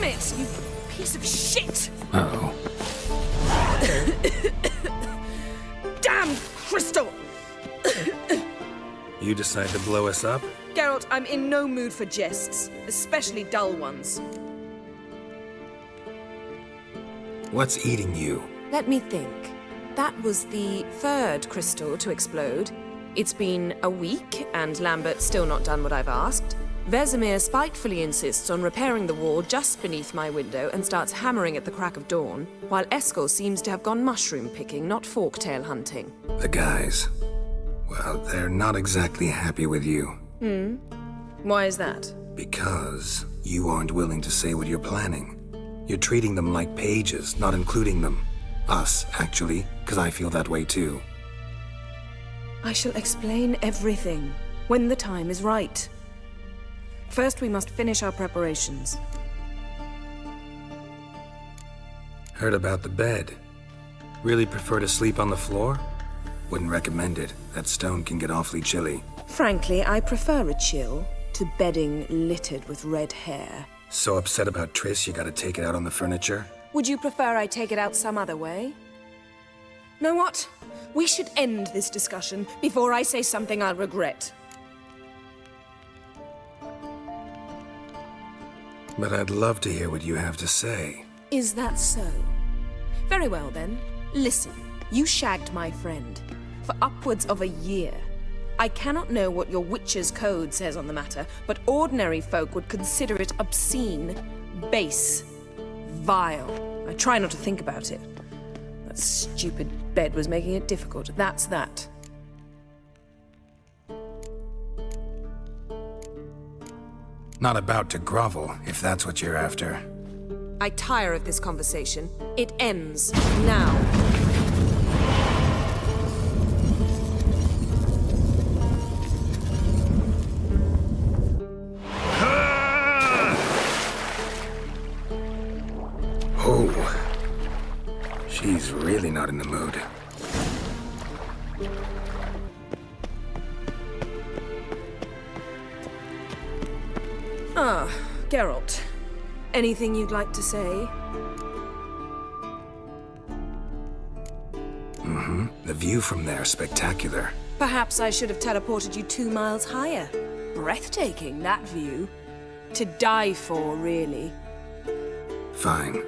it, you piece of shit! Uh-oh. Damn, CHRISTO! You decide to blow us up? Geralt, I'm in no mood for jests, especially dull ones. What's eating you? Let me think. That was the third crystal to explode. It's been a week, and Lambert's still not done what I've asked. Vesemir spitefully insists on repairing the wall just beneath my window and starts hammering at the crack of dawn, while Eskel seems to have gone mushroom picking, not forktail hunting. The guys. Well, they're not exactly happy with you. Why is that? Because you aren't willing to say what you're planning. You're treating them like pages, not including them. Us, actually, because I feel that way too. I shall explain everything when the time is right. First, we must finish our preparations. Heard about the bed. Really prefer to sleep on the floor? Wouldn't recommend it. That stone can get awfully chilly. Frankly, I prefer a chill to bedding littered with red hair. So upset about Triss you gotta take it out on the furniture? Would you prefer I take it out some other way? Know what? We should end this discussion before I say something I'll regret. But I'd love to hear what you have to say. Is that so? Very well then. Listen, you shagged my friend for upwards of a year. I cannot know what your witch's code says on the matter, but ordinary folk would consider it obscene, base, vile. I try not to think about it. That stupid bed was making it difficult. That's that. Not about to grovel, if that's what you're after. I tire of this conversation. It ends now. Oh, she's really not in the mood. Ah, Geralt. Anything you'd like to say? The view from there's spectacular. Perhaps I should have teleported you 2 miles higher. Breathtaking, that view. To die for, really. Fine.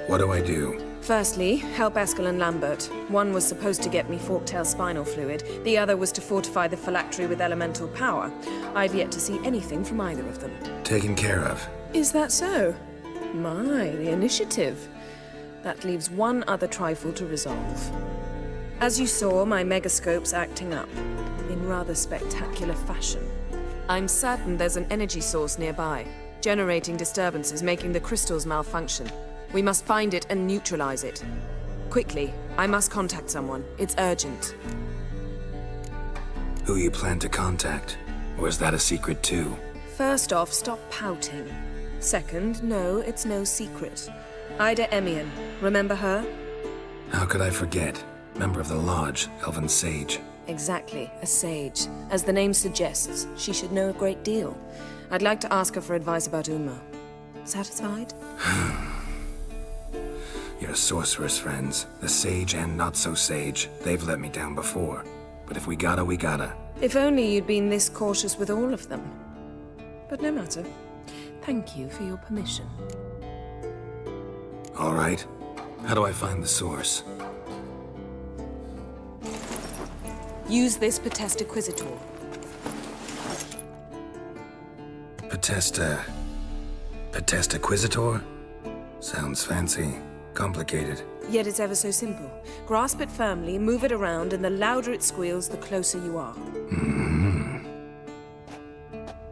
What do I do? Firstly, help Eskel and Lambert. One was supposed to get me forktail spinal fluid. The other was to fortify the phylactery with elemental power. I've yet to see anything from either of them. Taken care of. Is that so? My, the initiative. That leaves one other trifle to resolve. As you saw, my megascope's acting up, in rather spectacular fashion. I'm certain there's an energy source nearby, generating disturbances, making the crystals malfunction. We must find it and neutralize it. Quickly, I must contact someone. It's urgent. Who you plan to contact? Or is that a secret too? First off, stop pouting. Second, no, it's no secret. Ida Emian, remember her? How could I forget? Member of the Lodge, Elven Sage. Exactly, a sage. As the name suggests, she should know a great deal. I'd like to ask her for advice about Uma. Satisfied? Your sorceress friends, the sage and not-so-sage, they've let me down before. But if we gotta, we gotta. If only you'd been this cautious with all of them. But no matter. Thank you for your permission. All right. How do I find the source? Use this Potesta Quisitor. Potesta Quisitor? Sounds fancy. Complicated. Yet it's ever so simple. Grasp it firmly, move it around, and the louder it squeals, the closer you are.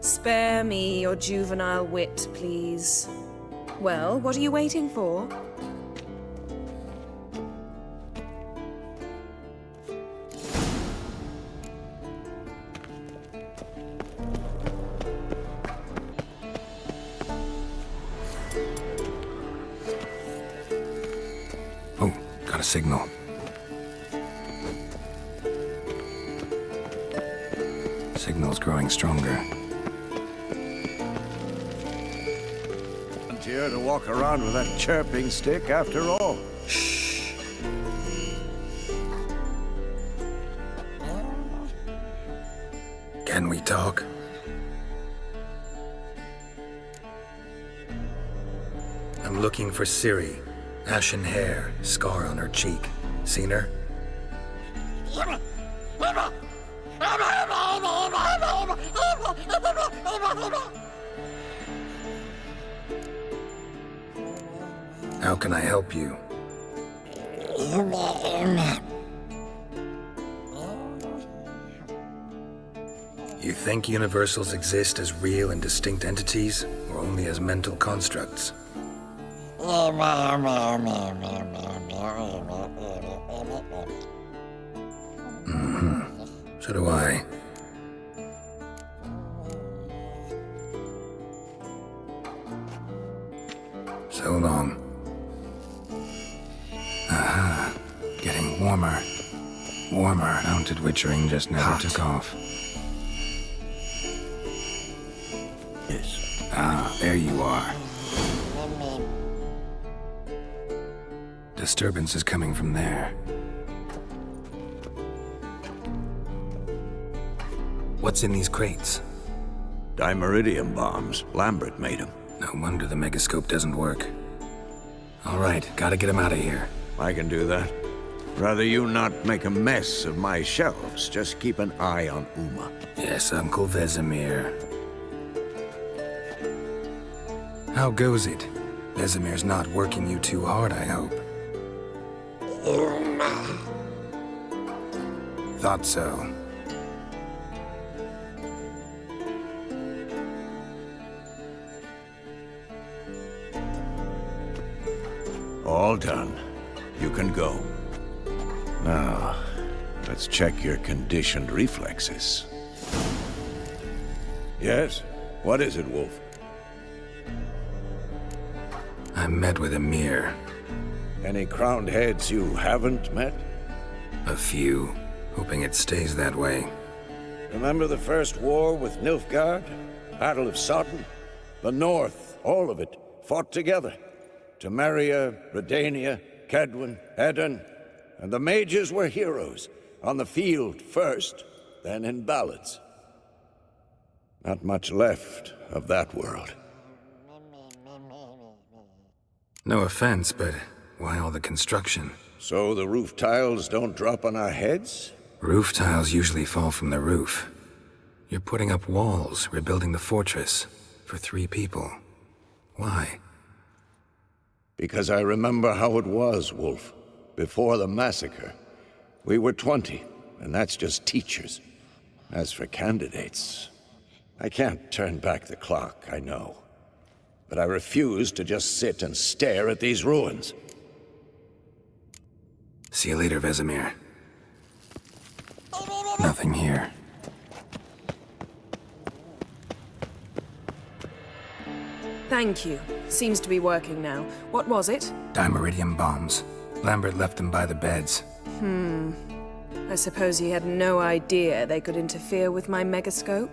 Spare me your juvenile wit, please. Well, what are you waiting for? Oh, got a signal. Signal's growing stronger. easier to walk around with that chirping stick after all. Shh. Can we talk? I'm looking for Ciri. Ashen hair, scar on her cheek. Seen her? How can I help you? You think universals exist as real and distinct entities, or only as mental constructs? So do I. So long. Aha. Getting warmer. Warmer. Mounted witchering just never Hot. took off. Yes. Ah, there you are. Disturbance is coming from there. What's in these crates? Dimeridium bombs. Lambert made them. No wonder the megascope doesn't work. All right, gotta get him out of here. I can do that. Rather you not make a mess of my shelves. Just keep an eye on Uma. Yes, Uncle Vesemir. How goes it? Vesemir's not working you too hard, I hope. Thought so. All done. You can go. Now, let's check your conditioned reflexes. Yes? What is it, Wolf? I met with Emir. Any crowned heads you haven't met? A few. Hoping it stays that way. Remember the first war with Nilfgaard? Battle of Sodden? The North, all of it, fought together. Temeria, Redania, Kedwin, Edirn, and the mages were heroes. On the field first, then in ballads. Not much left of that world. No offense, but why all the construction? So the roof tiles don't drop on our heads? Roof tiles usually fall from the roof. You're putting up walls, rebuilding the fortress. For 3 people. Why? Because I remember how it was, Wolf. Before the massacre. We were 20, and that's just teachers. As for candidates, I can't turn back the clock, I know. But I refuse to just sit and stare at these ruins. See you later, Vesemir. Nothing here. Thank you. Seems to be working now. What was it? Dimeridium bombs. Lambert left them by the beds. I suppose he had no idea they could interfere with my megascope?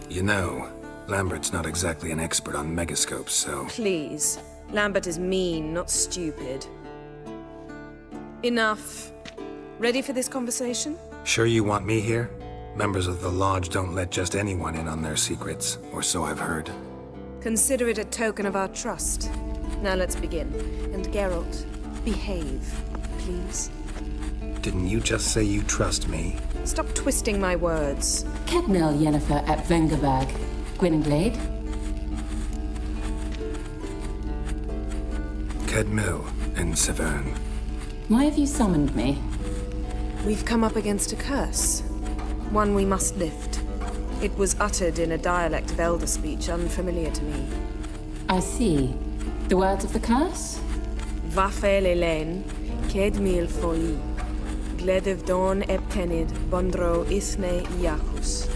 You know, Lambert's not exactly an expert on megascopes, so... Please. Lambert is mean, not stupid. Enough. Ready for this conversation? Sure you want me here? Members of the Lodge don't let just anyone in on their secrets, or so I've heard. Consider it a token of our trust. Now let's begin. And Geralt, behave, please. Didn't you just say you trust me? Stop twisting my words. Kedmil Yennefer at Vengerberg. Gwynglade. Kedmil and Severn. Why have you summoned me? We've come up against a curse. One we must lift. It was uttered in a dialect of Elder speech unfamiliar to me. I see. The words of the curse? Vafel Elen, Kedmil Foi, Gledev Don Eptenid, Bondro Isne Iacus.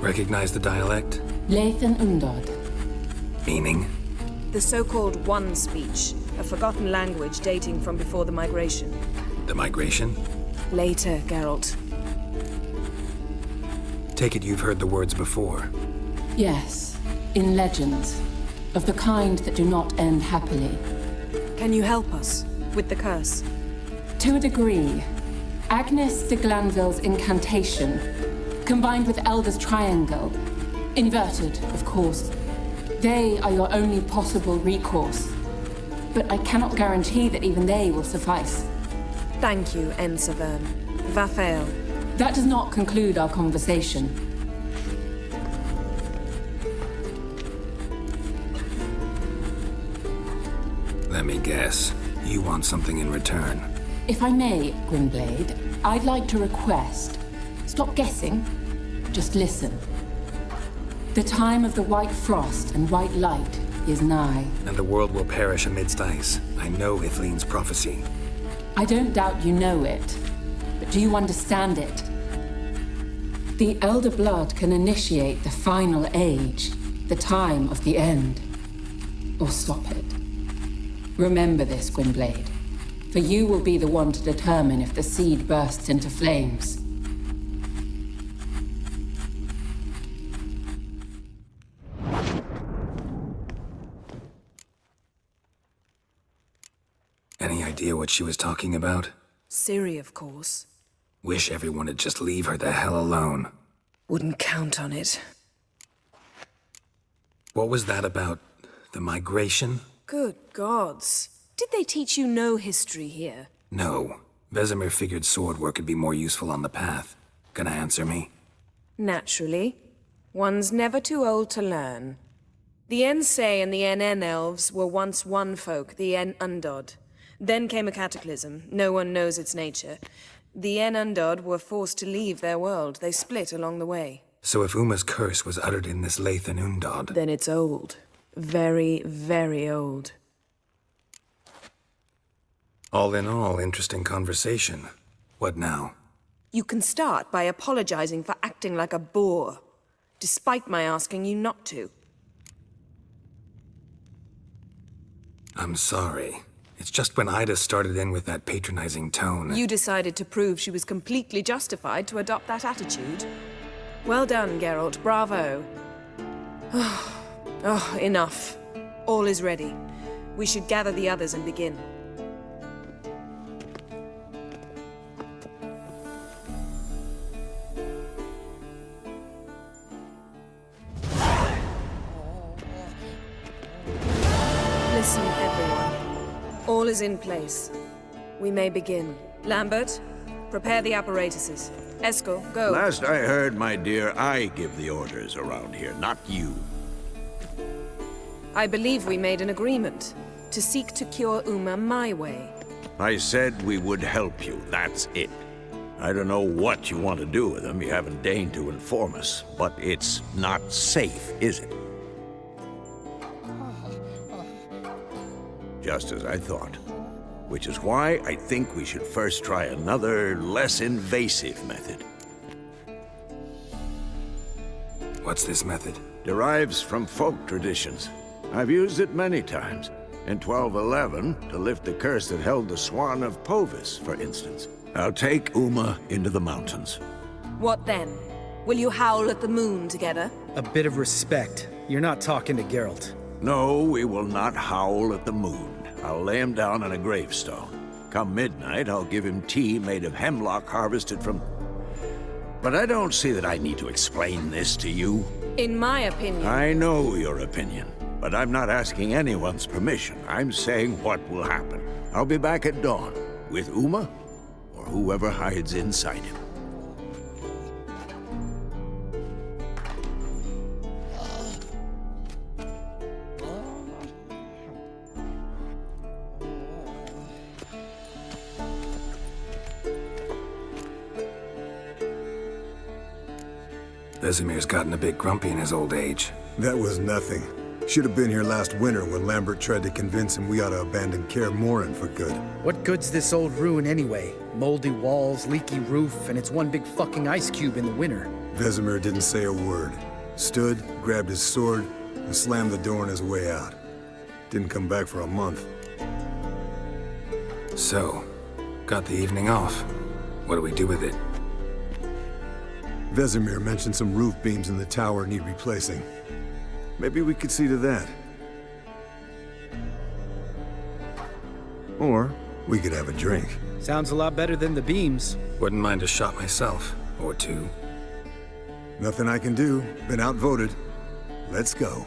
Recognize the dialect? Lathan Undod. Meaning? The so-called One speech, a forgotten language dating from before the migration. The migration? Later, Geralt. Take it you've heard the words before. Yes, in legends, of the kind that do not end happily. Can you help us with the curse? To a degree, Agnes de Glanville's incantation, combined with Elder's triangle, inverted, of course, they are your only possible recourse. But I cannot guarantee that even they will suffice. Thank you, N. Severn. Vafael. That does not conclude our conversation. Let me guess. You want something in return. If I may, Gwynblade, I'd like to request. Stop guessing. Just listen. The time of the white frost and white light is nigh. And the world will perish amidst ice. I know Ithleen's prophecy. I don't doubt you know it, but do you understand it? The Elder Blood can initiate the final age, the time of the end, or stop it. Remember this, Gwynblade, for you will be the one to determine if the seed bursts into flames. Any idea what she was talking about? Ciri, of course. Wish everyone would just leave her the hell alone. Wouldn't count on it. What was that about? The migration? Good gods. Did they teach you no history here? No. Vesemir figured sword work would be more useful on the path. Gonna answer me? Naturally. One's never too old to learn. The Ensei and the NN elves were once one folk, the En Undod. Then came a cataclysm. No one knows its nature. The En Undod were forced to leave their world. They split along the way. So if Uma's curse was uttered in this Lathan Undod... Then it's old. Very, very old. All in all, interesting conversation. What now? You can start by apologizing for acting like a boor, despite my asking you not to. I'm sorry. It's just when Ida started in with that patronizing tone... You decided to prove she was completely justified to adopt that attitude. Well done, Geralt. Bravo. Oh, enough. All is ready. We should gather the others and begin. Listen, everyone. All is in place. We may begin. Lambert, prepare the apparatuses. Eskel, go. Last I heard, my dear, I give the orders around here, not you. I believe we made an agreement to seek to cure Uma my way. I said we would help you, that's it. I don't know what you want to do with them, you haven't deigned to inform us, but it's not safe, is it? Just as I thought. Which is why I think we should first try another, less invasive method. What's this method? Derives from folk traditions. I've used it many times. In 1211, to lift the curse that held the Swan of Povis, for instance. I'll take Uma into the mountains. What then? Will you howl at the moon together? A bit of respect. You're not talking to Geralt. No, we will not howl at the moon. I'll lay him down on a gravestone. Come midnight, I'll give him tea made of hemlock harvested from... But I don't see that I need to explain this to you. In my opinion... I know your opinion, but I'm not asking anyone's permission. I'm saying what will happen. I'll be back at dawn, with Uma, or whoever hides inside him. Vesemir's gotten a bit grumpy in his old age. That was nothing. Should have been here last winter when Lambert tried to convince him we ought to abandon Kaer Morhen for good. What good's this old ruin anyway? Moldy walls, leaky roof, and it's one big fucking ice cube in the winter. Vesemir didn't say a word. Stood, grabbed his sword, and slammed the door on his way out. Didn't come back for a month. So, got the evening off. What do we do with it? Vesemir mentioned some roof beams in the tower need replacing. Maybe we could see to that. Or we could have a drink. Sounds a lot better than the beams. Wouldn't mind a shot myself, or two. Nothing I can do. Been outvoted. Let's go.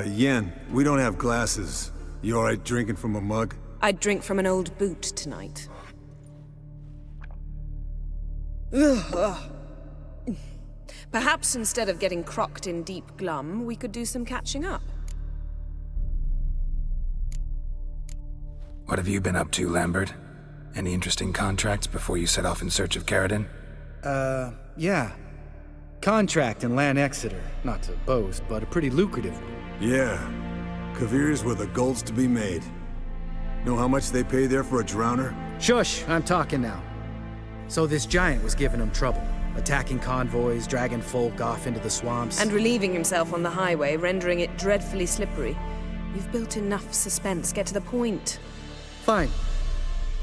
Yen, we don't have glasses. You alright drinking from a mug? I'd drink from an old boot tonight. Perhaps instead of getting crocked in deep glum, we could do some catching up. What have you been up to, Lambert? Any interesting contracts before you set off in search of Caridin? Yeah. Contract in Lan Exeter. Not to boast, but a pretty lucrative one. Yeah. Kavir's where the gold's to be made. Know how much they pay there for a drowner? Shush, I'm talking now. So this giant was giving him trouble. Attacking convoys, dragging folk off into the swamps. And relieving himself on the highway, rendering it dreadfully slippery. You've built enough suspense. Get to the point. Fine.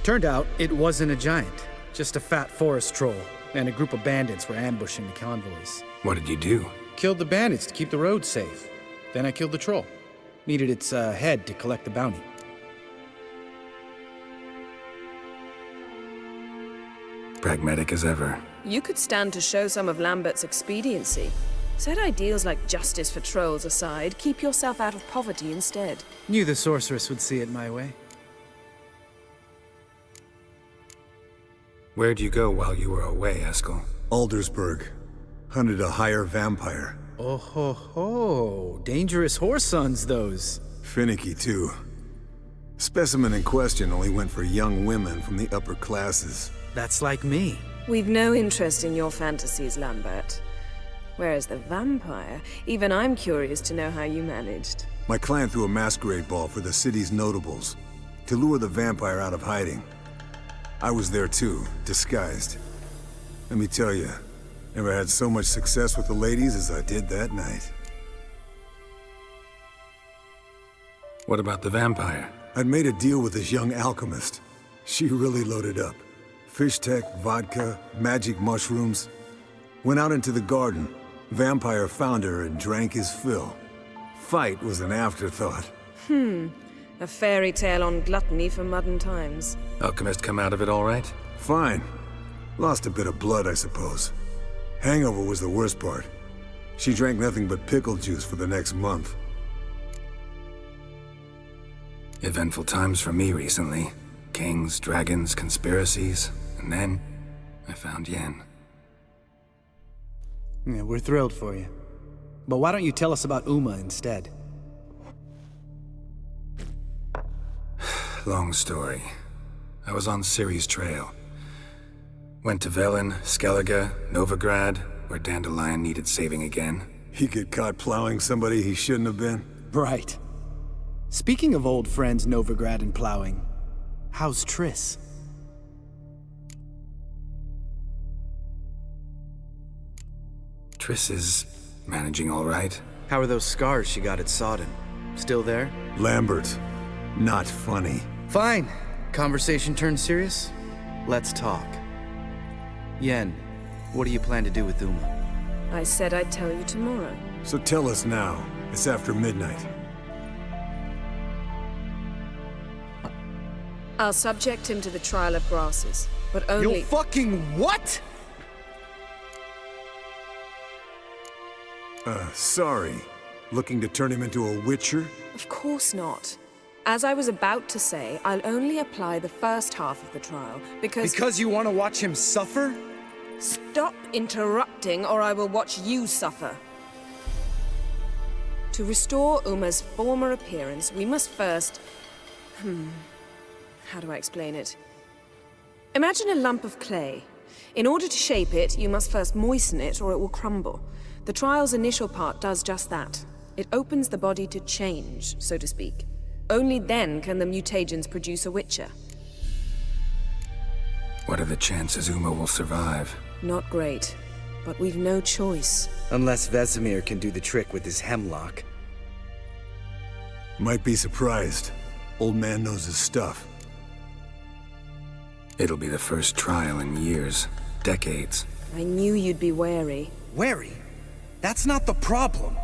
Turned out it wasn't a giant. Just a fat forest troll. And a group of bandits were ambushing the convoys. What did you do? Killed the bandits to keep the road safe. Then I killed the troll. Needed its head to collect the bounty. Pragmatic as ever. You could stand to show some of Lambert's expediency. Set ideals like justice for trolls aside, keep yourself out of poverty instead. Knew the sorceress would see it my way. Where'd you go while you were away, Eskel? Aldersburg. Hunted a higher vampire. Oh ho ho. Dangerous horse sons, those. Finicky, too. Specimen in question only went for young women from the upper classes. That's like me. We've no interest in your fantasies, Lambert. Whereas the vampire, even I'm curious to know how you managed. My clan threw a masquerade ball for the city's notables to lure the vampire out of hiding. I was there too, disguised. Let me tell you, never had so much success with the ladies as I did that night. What about the vampire? I'd made a deal with this young alchemist. She really loaded up. Fish tech, vodka, magic mushrooms. Went out into the garden. Vampire found her and drank his fill. Fight was an afterthought. A fairy tale on gluttony for modern times. Alchemist come out of it all right? Fine. Lost a bit of blood, I suppose. Hangover was the worst part. She drank nothing but pickle juice for the next month. Eventful times for me recently. Kings, dragons, conspiracies. And then, I found Yen. Yeah, we're thrilled for you. But why don't you tell us about Uma instead? Long story. I was on Ciri's trail. Went to Velen, Skellige, Novigrad, where Dandelion needed saving again. He get caught plowing somebody he shouldn't have been? Right. Speaking of old friends Novigrad and plowing, how's Triss? Triss is managing all right. How are those scars she got at Sodden? Still there? Lambert. Not funny. Fine. Conversation turned serious? Let's talk. Yen, what do you plan to do with Uma? I said I'd tell you tomorrow. So tell us now. It's after midnight. I'll subject him to the trial of grasses, but only— You fucking what? Sorry. Looking to turn him into a witcher? Of course not. As I was about to say, I'll only apply the first half of the trial, because— Because you want to watch him suffer? Stop interrupting, or I will watch you suffer. To restore Uma's former appearance, we must first— how do I explain it? Imagine a lump of clay. In order to shape it, you must first moisten it, or it will crumble. The trial's initial part does just that. It opens the body to change, so to speak. Only then can the mutagens produce a witcher. What are the chances Uma will survive? Not great, but we've no choice. Unless Vesemir can do the trick with his hemlock. Might be surprised. Old man knows his stuff. It'll be the first trial in years, decades. I knew you'd be wary. Wary? That's not the problem.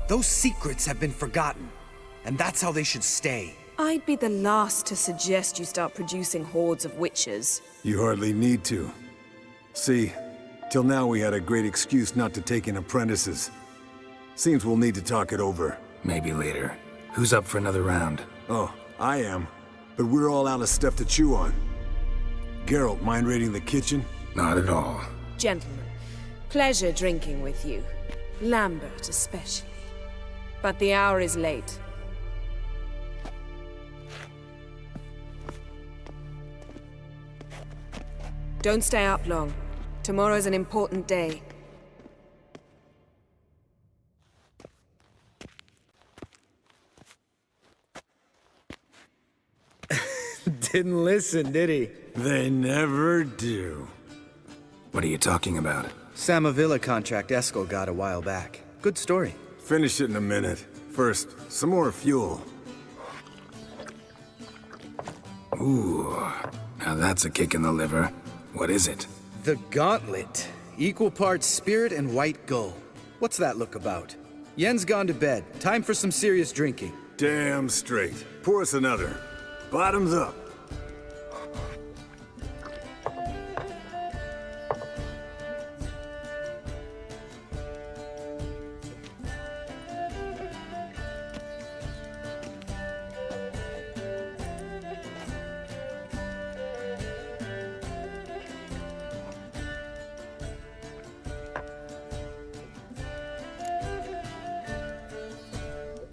Those secrets have been forgotten, and that's how they should stay. I'd be the last to suggest you start producing hordes of witches. You hardly need to. See, till now we had a great excuse not to take in apprentices. Seems we'll need to talk it over. Maybe later. Who's up for another round? Oh, I am. But we're all out of stuff to chew on. Geralt, mind raiding the kitchen? Not at all. Gentlemen, pleasure drinking with you. Lambert especially. But the hour is late. Don't stay up long. Tomorrow's an important day. Didn't listen, did he? They never do. What are you talking about? Samavilla contract Eskel got a while back. Good story. Finish it in a minute. First, some more fuel. Ooh, now that's a kick in the liver. What is it? The Gauntlet. Equal parts spirit and white gull. What's that look about? Yen's gone to bed. Time for some serious drinking. Damn straight. Pour us another. Bottoms up.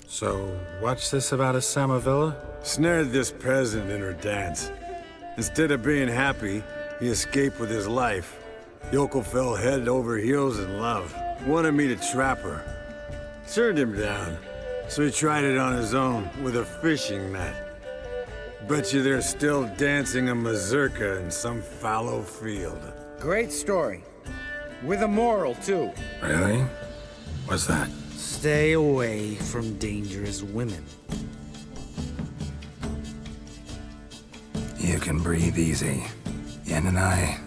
So, what's this about a Samavilla? Snared this peasant in her dance. Instead of being happy, he escaped with his life. Yoko fell head over heels in love. Wanted me to trap her. Turned him down. So he tried it on his own with a fishing net. Bet you they're still dancing a mazurka in some fallow field. Great story. With a moral, too. Really? What's that? Stay away from dangerous women. You can breathe easy. Yen and I,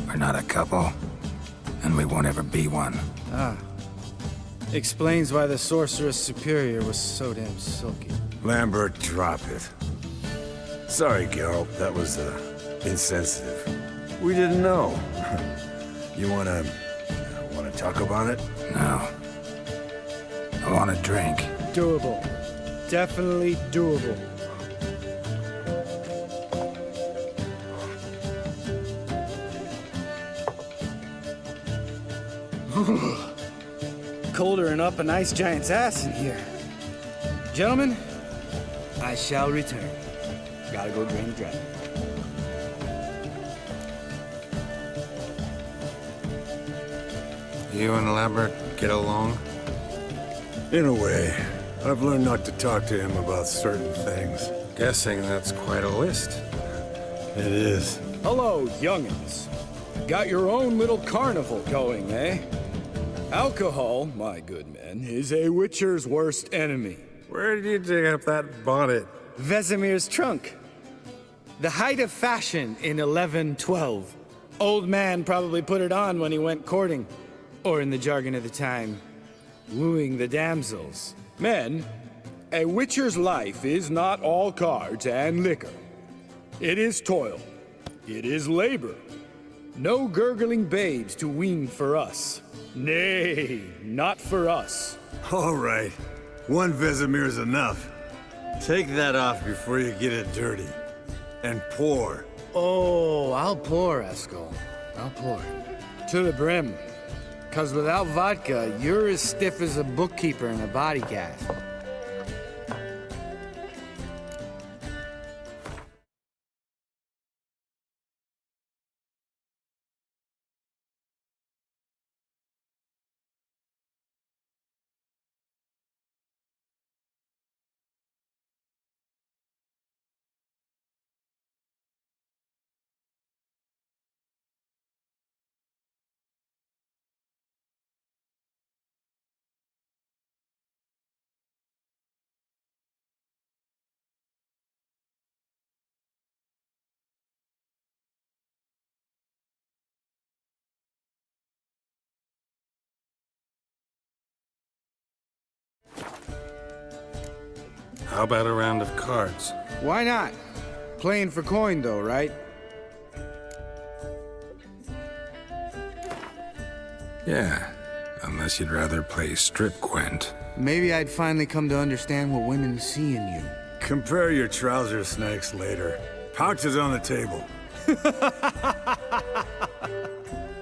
we're not a couple, and we won't ever be one. Explains why the Sorceress Superior was so damn silky. Lambert, drop it. Sorry, Geralt, that was, insensitive. We didn't know. You wanna talk about it? No. I want a drink. Doable. Definitely doable. Colder and up an ice giant's ass in here. Gentlemen, I shall return. Gotta go drain the dragon. You and Lambert get along? In a way. I've learned not to talk to him about certain things. Guessing that's quite a list. It is. Hello, youngins. Got your own little carnival going, eh? Alcohol, my good men, is a witcher's worst enemy. Where did you dig up that bonnet? Vesemir's trunk. The height of fashion in 1112. Old man probably put it on when he went courting. Or in the jargon of the time, wooing the damsels. Men, a witcher's life is not all cards and liquor. It is toil. It is labor. No gurgling babes to wean for us. Nay, not for us. All right. One Vesemir's enough. Take that off before you get it dirty. And pour. Oh, I'll pour, Eskel. I'll pour. To the brim. 'Cause without vodka, you're as stiff as a bookkeeper in a body cast. How about a round of cards? Why not? Playing for coin, though, right? Yeah, unless you'd rather play strip Gwent. Maybe I'd finally come to understand what women see in you. Compare your trouser snakes later. Pouch is on the table.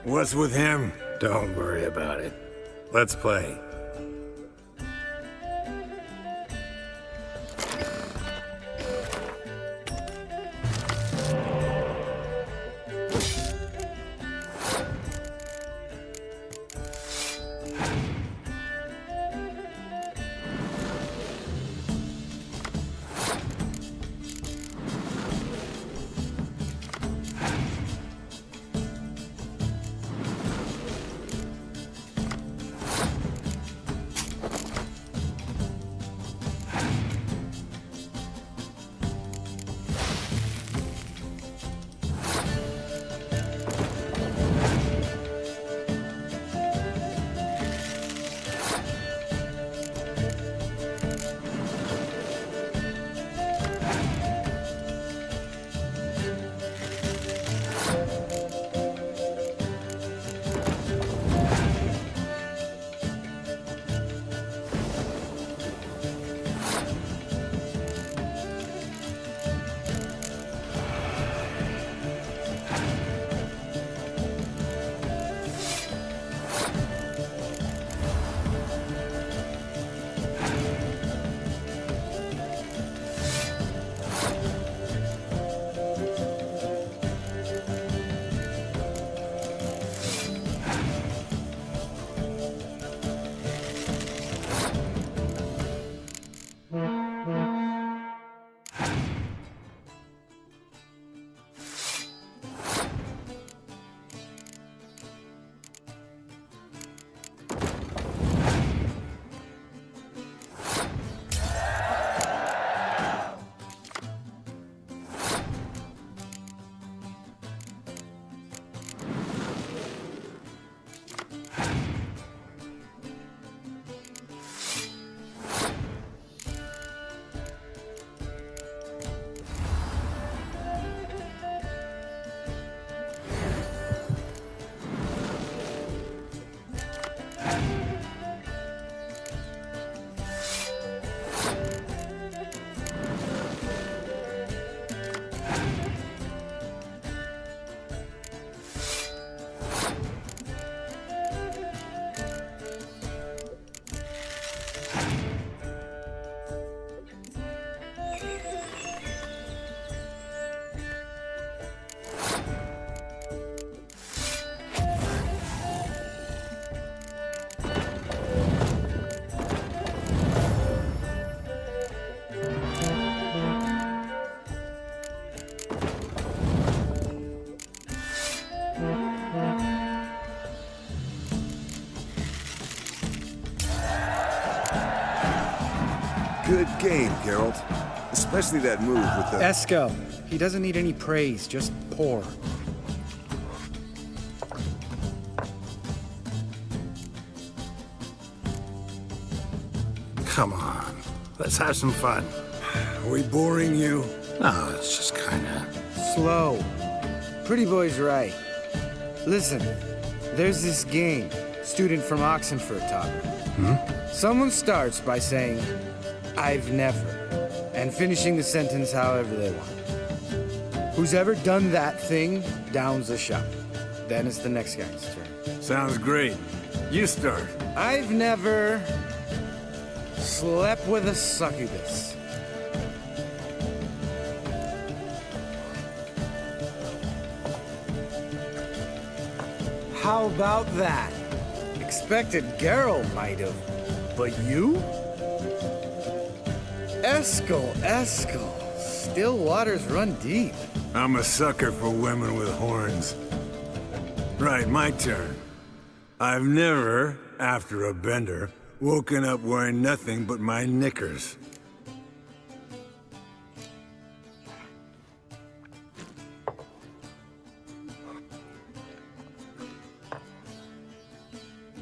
What's with him? Don't worry about it. Let's play. Good game, Geralt. Especially that move with the... Eskel. He doesn't need any praise, just pour. Come on, let's have some fun. Are we boring you? No, it's just kinda... Slow. Pretty boy's right. Listen, there's this game. Student from Oxenford taught me. Someone starts by saying, I've never, and finishing the sentence however they want. Who's ever done that thing downs the shot. Then it's the next guy's turn. Sounds great. You start. I've never slept with a succubus. How about that? Expected Geralt might have, but you? Eskel. Still waters run deep. I'm a sucker for women with horns. Right, my turn. I've never, after a bender, woken up wearing nothing but my knickers.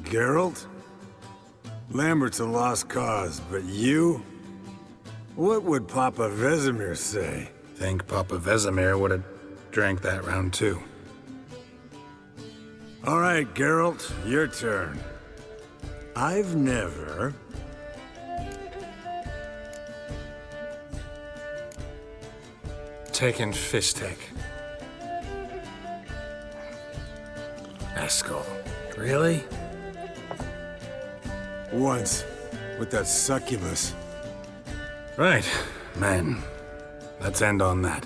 Geralt? Lambert's a lost cause, but you? What would Papa Vesemir say? Think Papa Vesemir would have drank that round too. All right, Geralt, your turn. I've never... Taken Fishtech. Eskel. Really? Once, with that succubus. Right, man. Let's end on that.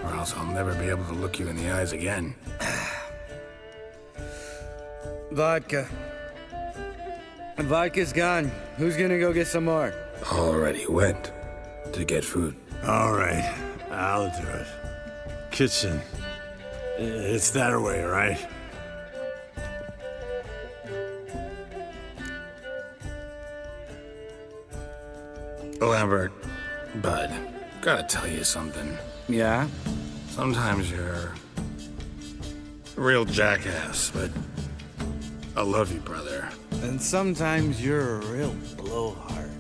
Or else I'll never be able to look you in the eyes again. Vodka. Vodka's gone. Who's gonna go get some more? Already went to get food. All right, I'll do it. Kitchen. It's that way, right? Lambert, bud, gotta tell you something. Yeah? Sometimes you're a real jackass, but I love you, brother. And sometimes you're a real blowhard.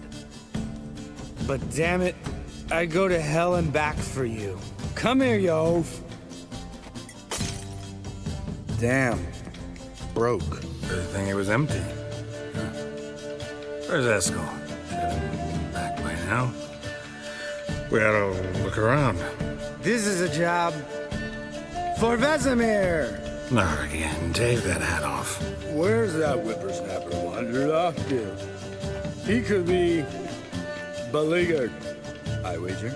But damn it, I'd go to hell and back for you. Come here, you oaf. Damn. Broke. Good thing it was empty. Huh. Where's Eskel? Should have been back by now. We ought to look around. This is a job for Vesemir. Not again. Take that hat off. Where's that whippersnapper wandered off to? He could be beleaguered, I wager.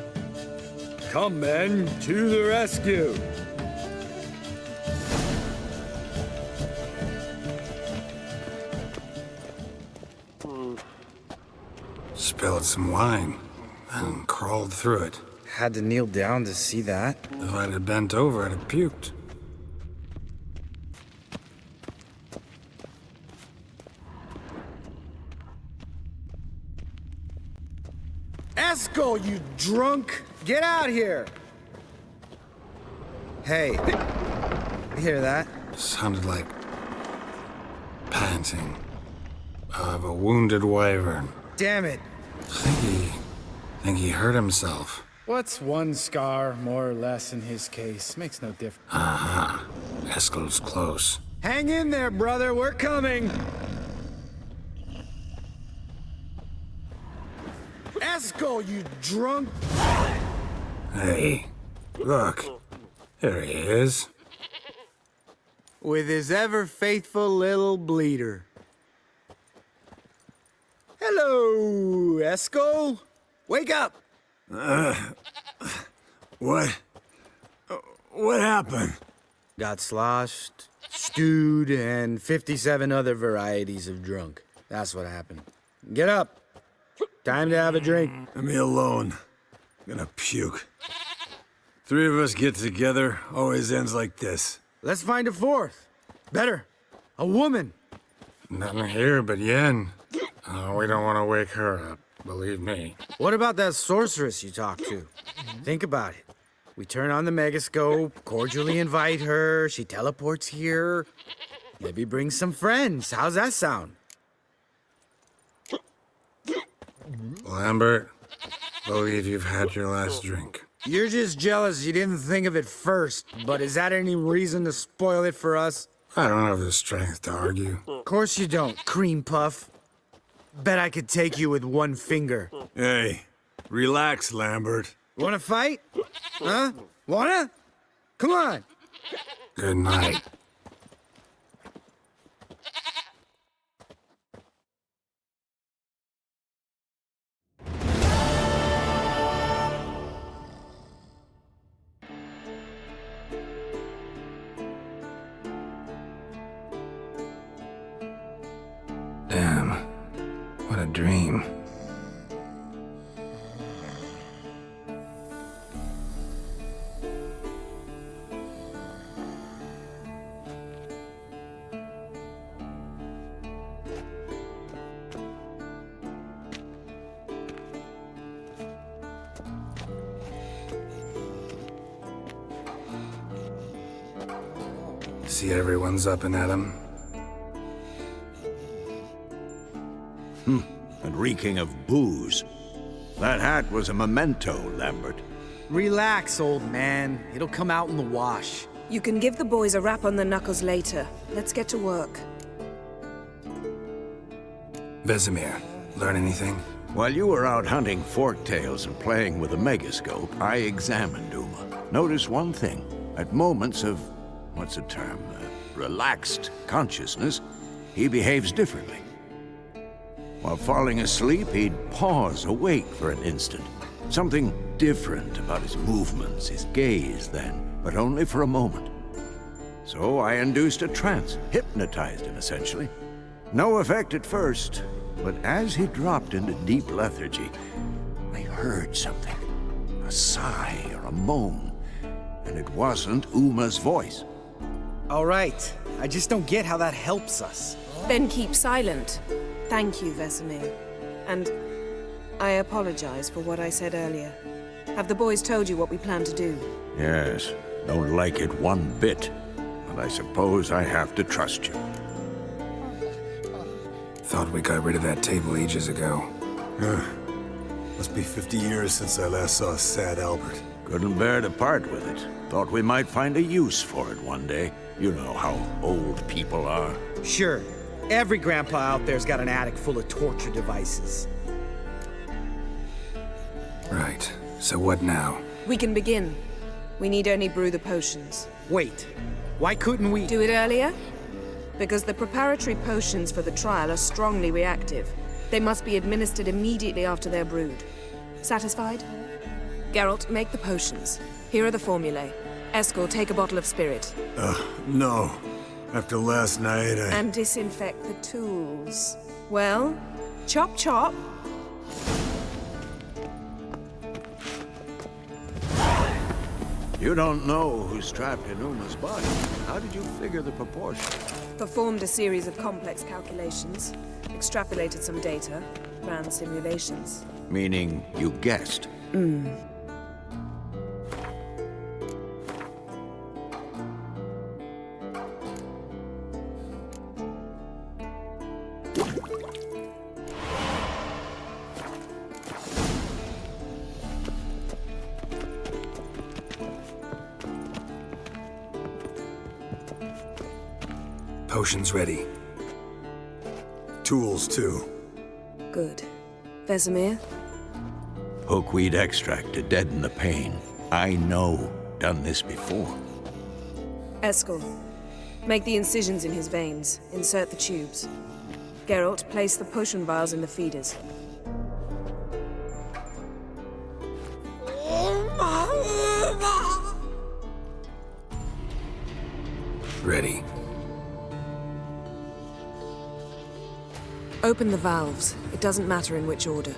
Come, men, to the rescue! Spilled some wine and crawled through it. Had to kneel down to see that. If I'd have bent over, I'd have puked. Eskel, you drunk! Get out here! Hey, you hear that? Sounded like panting of a wounded wyvern. Damn it! Think he hurt himself. What's one scar, more or less, in his case? Makes no difference. Aha. Eskel's close. Hang in there, brother, we're coming! Eskel, you drunk! Hey, look. There he is. With his ever-faithful little bleeder. Hello, Eskel! Wake up! What? What happened? Got sloshed, stewed, and 57 other varieties of drunk. That's what happened. Get up. Time to have a drink. Let me alone. I'm gonna puke. Three of us get together, always ends like this. Let's find a fourth. Better. A woman. Nothing here but Yen. Oh, we don't want to wake her up, believe me. What about that sorceress you talked to? Think about it. We turn on the megascope, cordially invite her, she teleports here. Maybe bring some friends. How's that sound? Lambert, believe you've had your last drink. You're just jealous you didn't think of it first, but is that any reason to spoil it for us? I don't have the strength to argue. Of course you don't, cream puff. Bet I could take you with one finger. Hey, relax, Lambert. Wanna fight? Huh? Wanna? Come on. Good night. Damn, what a dream. See everyone's up and at 'em. And reeking of booze. That hat was a memento, Lambert. Relax, old man. It'll come out in the wash. You can give the boys a rap on the knuckles later. Let's get to work. Vesemir, learn anything? While you were out hunting forktails and playing with a megascope, I examined Uma. Notice one thing. At moments of, what's the term, relaxed consciousness, he behaves differently. While falling asleep, he'd pause, awake for an instant. Something different about his movements, his gaze then, but only for a moment. So I induced a trance, hypnotized him essentially. No effect at first, but as he dropped into deep lethargy, I heard something. A sigh or a moan. And it wasn't Uma's voice. All right. I just don't get how that helps us. Then keep silent. Thank you, Vesemir. And I apologize for what I said earlier. Have the boys told you what we plan to do? Yes, don't like it one bit. But I suppose I have to trust you. Thought we got rid of that table ages ago. Must be 50 years since I last saw sad Albert. Couldn't bear to part with it. Thought we might find a use for it one day. You know how old people are. Sure. Every grandpa out there's got an attic full of torture devices. Right. So what now? We can begin. We need only brew the potions. Wait. Why couldn't we... Do it earlier? Because the preparatory potions for the trial are strongly reactive. They must be administered immediately after they're brewed. Satisfied? Geralt, make the potions. Here are the formulae. Eskel, take a bottle of spirit. No. After last night, And disinfect the tools. Well, chop chop. You don't know who's trapped in Uma's body. How did you figure the proportion? Performed a series of complex calculations. Extrapolated some data. Ran simulations. Meaning you guessed. Potions ready. tools too. Good. Vesemir? Hookweed extract to deaden the pain. I know. Done this before. Eskel, make the incisions in his veins. Insert the tubes. Geralt, place the potion vials in the feeders. Ready. Open the valves. It doesn't matter in which order.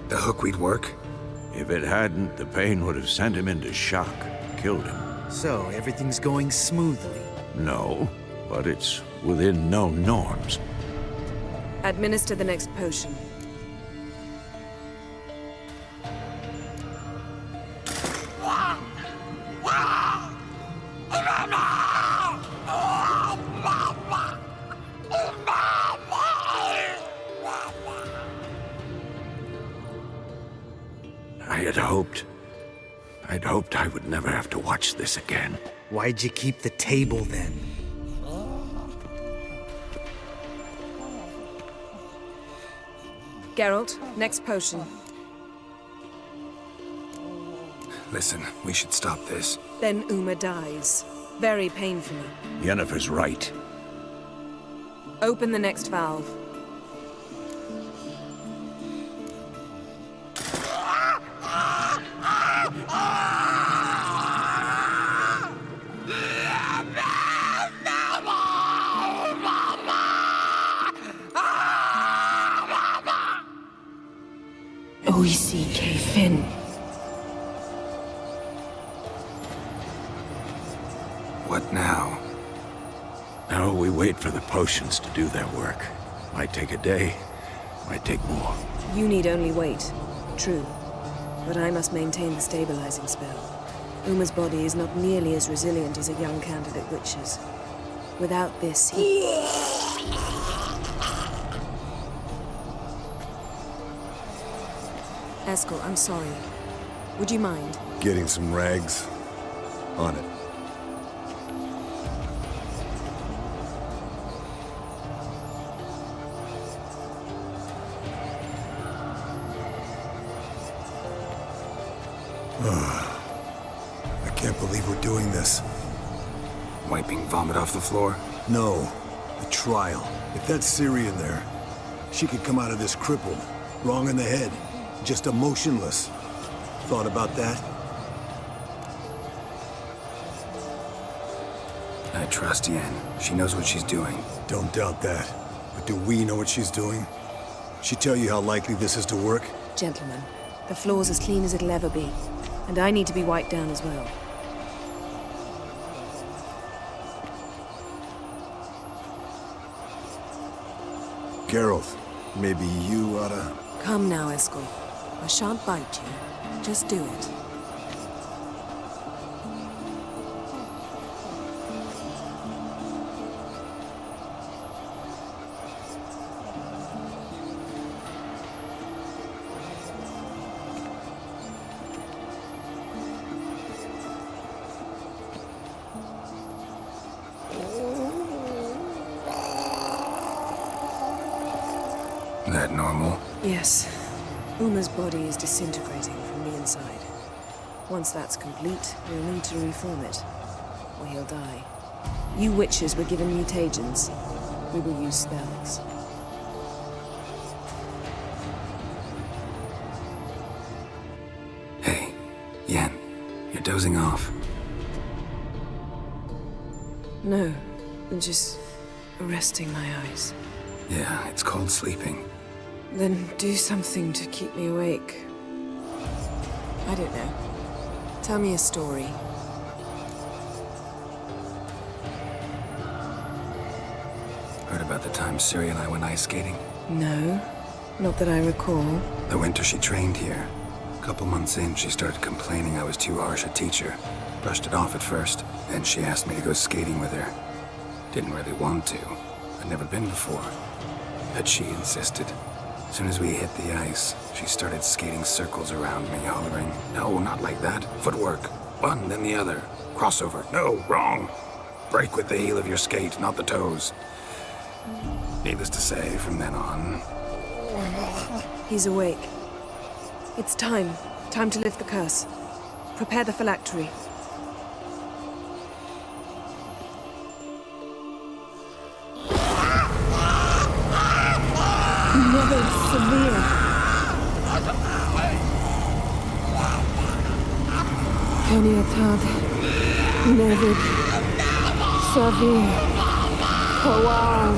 The hookweed work? If it hadn't, the pain would have sent him into shock, killed him. So, everything's going smoothly. No, but it's within known norms. Administer the next potion. I'd hoped I would never have to watch this again. Why'd you keep the table then? Geralt, next potion. Listen, we should stop this. Then Uma dies. Very painfully. Yennefer's right. Open the next valve. O-E-C-K, Finn. What now? Now we wait for the potions to do their work. Might take a day, Might take more. You need only wait. True. But I must maintain the stabilizing spell. Uma's body is not nearly as resilient as a young candidate witch's. Without this, he... Eskel, I'm sorry. Would you mind? Getting some rags. On it. I can't believe we're doing this. Wiping vomit off the floor? No, the trial. If that's Ciri in there, she could come out of this crippled, wrong in the head, just emotionless. Thought about that? I trust Yen. She knows what she's doing. Don't doubt that. But do we know what she's doing? She tell you how likely this is to work? Gentlemen, the floor's as clean as it'll ever be. And I need to be wiped down as well. Geralt, maybe you oughta... Come now, Eskel. I shan't bite you. Just do it. That normal? Yes. Uma's body is disintegrating from the inside. Once that's complete, we'll need to reform it, or he'll die. You witches were given mutagens. We will use spells. Hey, Yen, you're dozing off. No, just resting my eyes. Yeah, it's called sleeping. Then do something to keep me awake. I don't know. Tell me a story. Heard about the time Ciri and I went ice skating? No, not that I recall. The winter she trained here. A couple months in, she started complaining I was too harsh a teacher. Brushed it off at first, then she asked me to go skating with her. Didn't really want to. I'd never been before. But she insisted. As soon as we hit the ice, she started skating circles around me, hollering, "No, not like that. Footwork. One, then the other. Crossover. No, wrong. Break with the heel of your skate, not the toes." Needless to say, from then on... He's awake. It's time. Time to lift the curse. Prepare the phylactery. Never severe. Peniatad. Nevid. Severe. Kowal.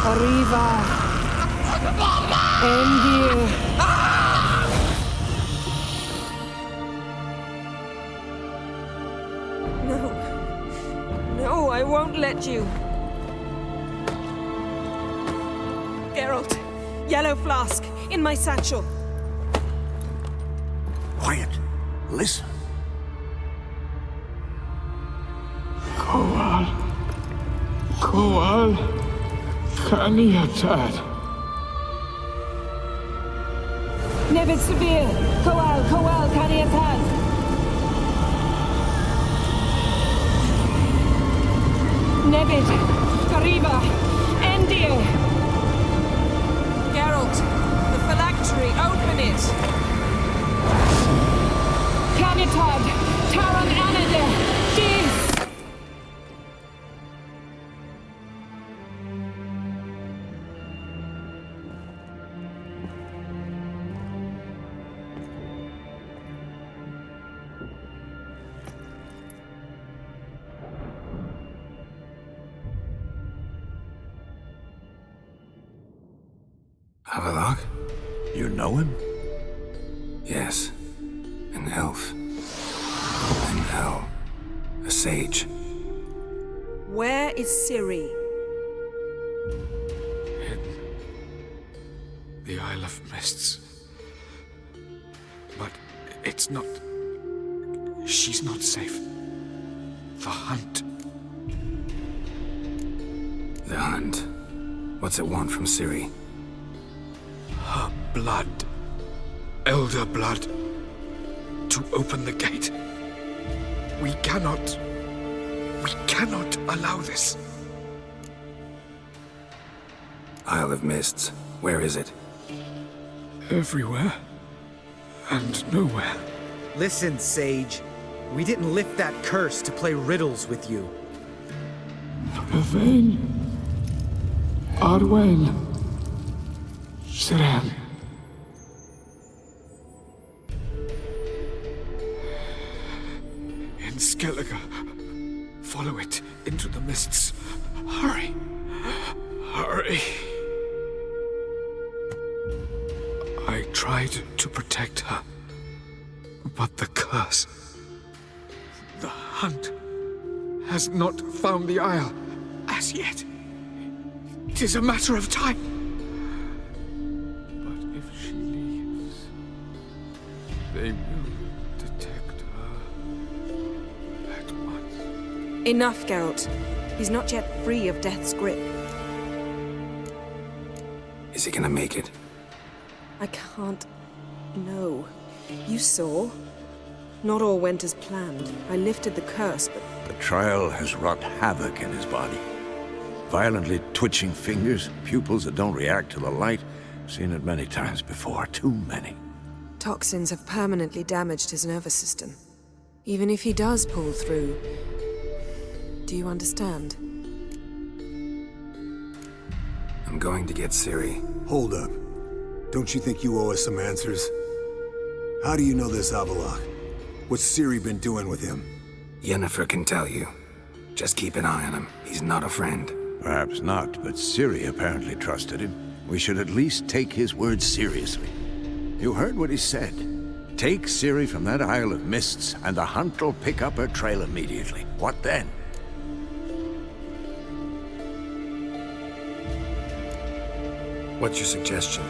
Arriva. Endir. No. No, I won't let you. Geralt, yellow flask, in my satchel. Quiet. Listen. Kowal. Kowal. Kaniatad. Nevid Severe, Kowal, Kaniatad. Nevid, Arriva, Endir. Geralt, the phylactery, open it. Canitad, Taran Anade, Dis. Havelock? You know him? Yes. An elf. An elf. A sage. Where is Ciri? the Isle of Mists. But it's not... She's not safe. The hunt. The hunt? What's it want from Ciri? Her blood. Elder blood. To open the gate. We cannot allow this. Isle of Mists. Where is it? Everywhere. And nowhere. Listen, Sage. We didn't lift that curse to play riddles with you. Yvain. Arwen. Siren. In Skellige. Follow it into the mists. Hurry. Hurry. I tried to protect her. But the curse... The hunt has not found the Isle as yet. It is a matter of time. But if she leaves, they will detect her at once. Enough, Geralt. He's not yet free of death's grip. Is he gonna make it? I can't... No. You saw. Not all went as planned. I lifted the curse, but... The trial has wrought havoc in his body. Violently twitching fingers, pupils that don't react to the light. Seen it many times before, too many. Toxins have permanently damaged his nervous system. Even if he does pull through... Do you understand? I'm going to get Ciri. Hold up. Don't you think you owe us some answers? How do you know this Avallac'h? What's Ciri been doing with him? Yennefer can tell you. Just keep an eye on him. He's not a friend. Perhaps not, but Ciri apparently trusted him. We should at least take his words seriously. You heard what he said. Take Ciri from that Isle of Mists, and the hunt will pick up her trail immediately. What then? What's your suggestion?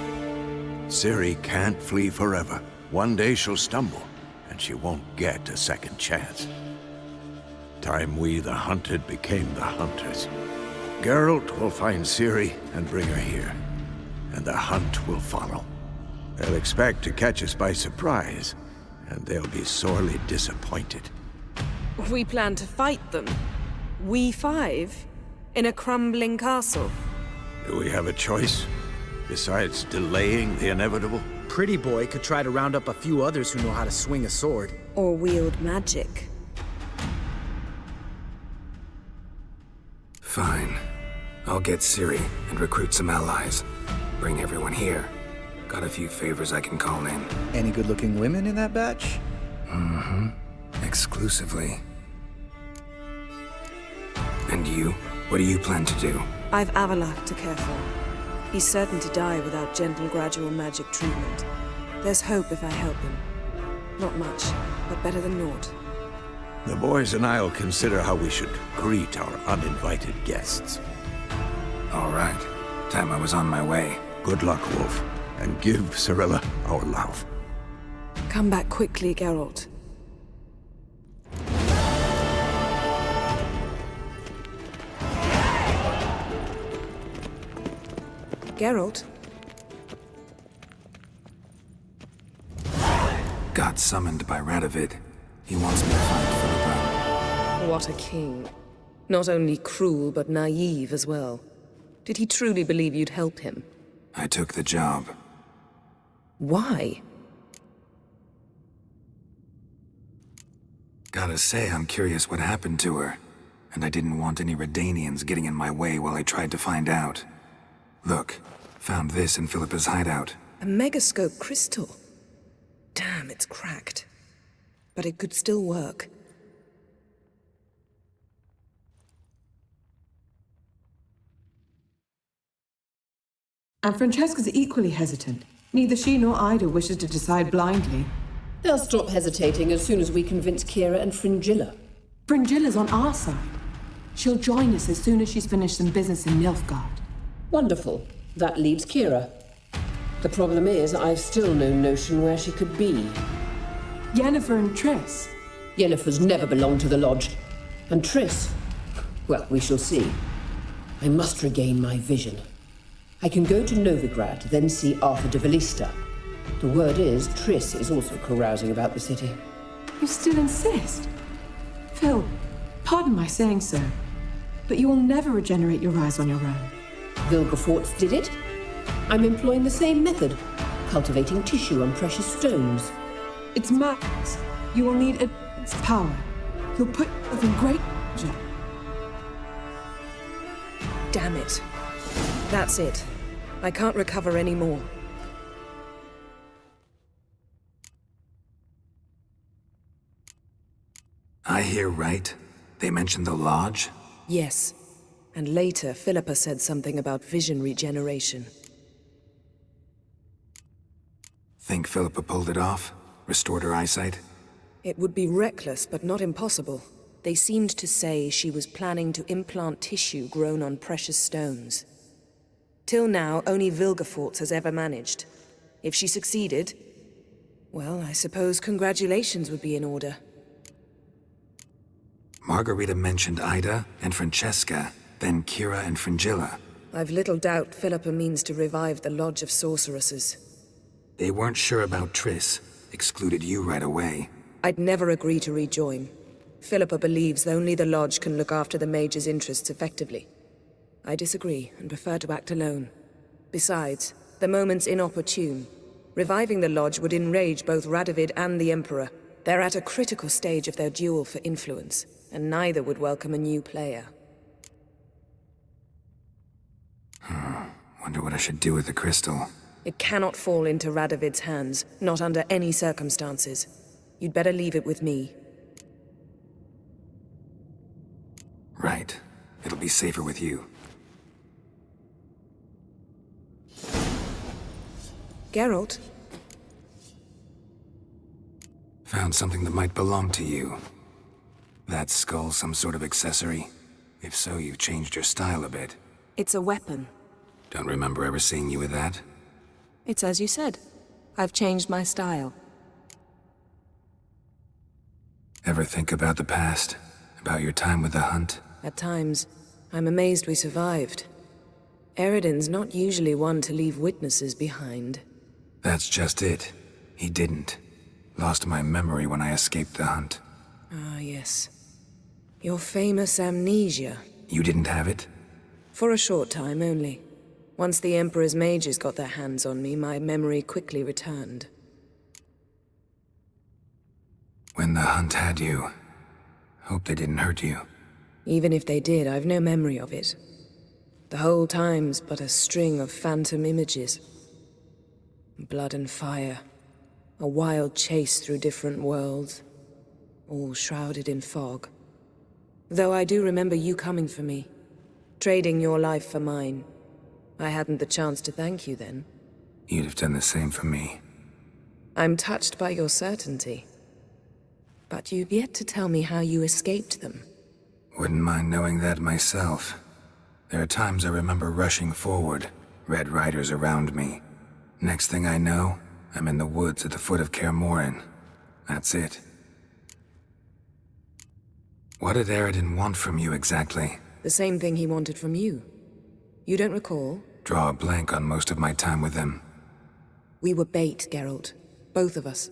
Ciri can't flee forever. One day she'll stumble, and she won't get a second chance. Time we, the hunted, became the hunters. Geralt will find Ciri and bring her here, and the hunt will follow. They'll expect to catch us by surprise, and they'll be sorely disappointed. We plan to fight them. We five? In a crumbling castle? Do we have a choice? Besides delaying the inevitable? Pretty Boy could try to round up a few others who know how to swing a sword. Or wield magic. Fine. I'll get Ciri and recruit some allies. Bring everyone here. Got a few favors I can call in. Any good-looking women in that batch? Mm-hmm. Exclusively. And you? What do you plan to do? I've Avallac'h to care for. He's certain to die without gentle, gradual magic treatment. There's hope if I help him. Not much, but better than naught. The boys and I'll consider how we should greet our uninvited guests. All right. Time I was on my way. Good luck, Wolf, and give Cirilla our love. Come back quickly, Geralt. Geralt? Got summoned by Radovid. He wants me to find Philippa. What a king. Not only cruel, but naive as well. Did he truly believe you'd help him? I took the job. Why? Gotta say, I'm curious what happened to her. And I didn't want any Redanians getting in my way while I tried to find out. Look, found this in Philippa's hideout. A megascope crystal. Damn, it's cracked. But it could still work. And Francesca's equally hesitant. Neither she nor Ida wishes to decide blindly. They'll stop hesitating as soon as we convince Kira and Fringilla. Fringilla's on our side. She'll join us as soon as she's finished some business in Nilfgaard. Wonderful. That leaves Kira. The problem is, I've still no notion where she could be. Yennefer and Triss. Yennefer's never belonged to the Lodge. And Triss, well, we shall see. I must regain my vision. I can go to Novigrad, then see Arthur de Valista. The word is, Triss is also carousing about the city. You still insist? Phil, pardon my saying so, but you will never regenerate your eyes on your own. Vilgefortz did it. I'm employing the same method, cultivating tissue on precious stones. It's madness. You will need its power. You'll put yourself in great danger. Damn it. That's it. I can't recover any more. I hear right. They mentioned the Lodge? Yes. And later, Philippa said something about vision regeneration. Think Philippa pulled it off? Restored her eyesight? It would be reckless, but not impossible. They seemed to say she was planning to implant tissue grown on precious stones. Till now, only Vilgefortz has ever managed. If she succeeded, well, I suppose congratulations would be in order. Margarita mentioned Ida and Francesca, then Kira and Fringilla. I've little doubt Philippa means to revive the Lodge of Sorceresses. They weren't sure about Triss, excluded you right away. I'd never agree to rejoin. Philippa believes only the Lodge can look after the Mage's interests effectively. I disagree and prefer to act alone. Besides, the moment's inopportune. Reviving the Lodge would enrage both Radovid and the Emperor. They're at a critical stage of their duel for influence, and neither would welcome a new player. Wonder what I should do with the crystal. It cannot fall into Radovid's hands, not under any circumstances. You'd better leave it with me. Right. It'll be safer with you. Geralt? Found something that might belong to you. That skull some sort of accessory? If so, you've changed your style a bit. It's a weapon. Don't remember ever seeing you with that. It's as you said. I've changed my style. Ever think about the past? About your time with the Hunt? At times, I'm amazed we survived. Eredin's not usually one to leave witnesses behind. That's just it. He didn't. Lost my memory when I escaped the Hunt. Ah, yes. Your famous amnesia. You didn't have it? For a short time only. Once the Emperor's mages got their hands on me, my memory quickly returned. When the Hunt had you, hope they didn't hurt you. Even if they did, I've no memory of it. The whole time's but a string of phantom images. Blood and fire. A wild chase through different worlds. All shrouded in fog. Though I do remember you coming for me. Trading your life for mine. I hadn't the chance to thank you then. You'd have done the same for me. I'm touched by your certainty. But you've yet to tell me how you escaped them. Wouldn't mind knowing that myself. There are times I remember rushing forward, Red Riders around me. Next thing I know, I'm in the woods at the foot of Kaer Morhen. That's it. What did Eredin want from you exactly? The same thing he wanted from you. You don't recall? Draw a blank on most of my time with him. We were bait, Geralt. Both of us.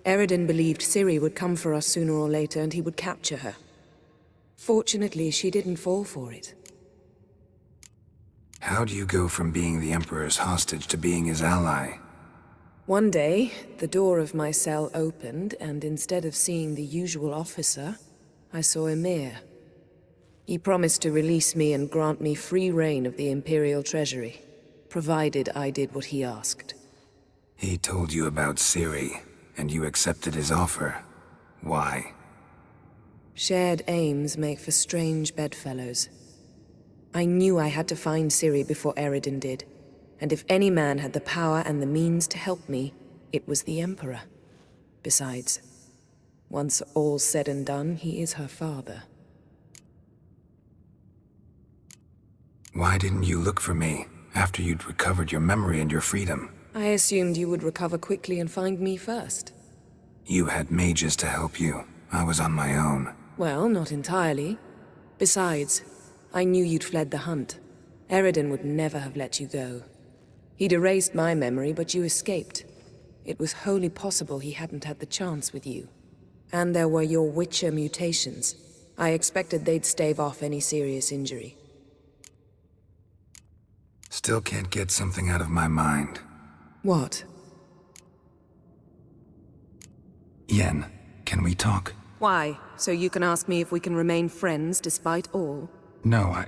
Eredin believed Ciri would come for us sooner or later and he would capture her. Fortunately, she didn't fall for it. How do you go from being the Emperor's hostage to being his ally? One day, the door of my cell opened, and instead of seeing the usual officer, I saw Emir. He promised to release me and grant me free reign of the Imperial Treasury, provided I did what he asked. He told you about Ciri, and you accepted his offer. Why? Shared aims make for strange bedfellows. I knew I had to find Ciri before Eredin did, and if any man had the power and the means to help me, it was the Emperor. Besides, once all's said and done, he is her father. Why didn't you look for me after you'd recovered your memory and your freedom? I assumed you would recover quickly and find me first. You had mages to help you. I was on my own. Well, not entirely. Besides, I knew you'd fled the hunt. Eridan would never have let you go. He'd erased my memory, but you escaped. It was wholly possible he hadn't had the chance with you. And there were your Witcher mutations. I expected they'd stave off any serious injury. Still can't get something out of my mind. What? Yen, can we talk? Why? So you can ask me if we can remain friends despite all? No,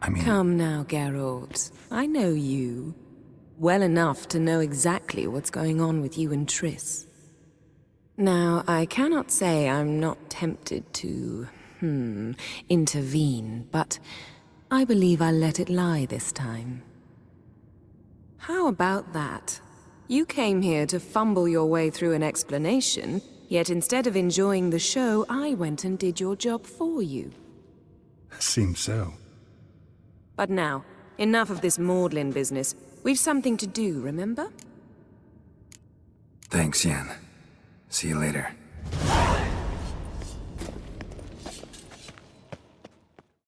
I mean... Come now, Geralt. I know you. Well enough to know exactly what's going on with you and Triss. Now, I cannot say I'm not tempted to, intervene, but I believe I'll let it lie this time. How about that? You came here to fumble your way through an explanation, yet instead of enjoying the show, I went and did your job for you. Seems so. But now, enough of this maudlin business. We've something to do, remember? Thanks, Yen. See you later.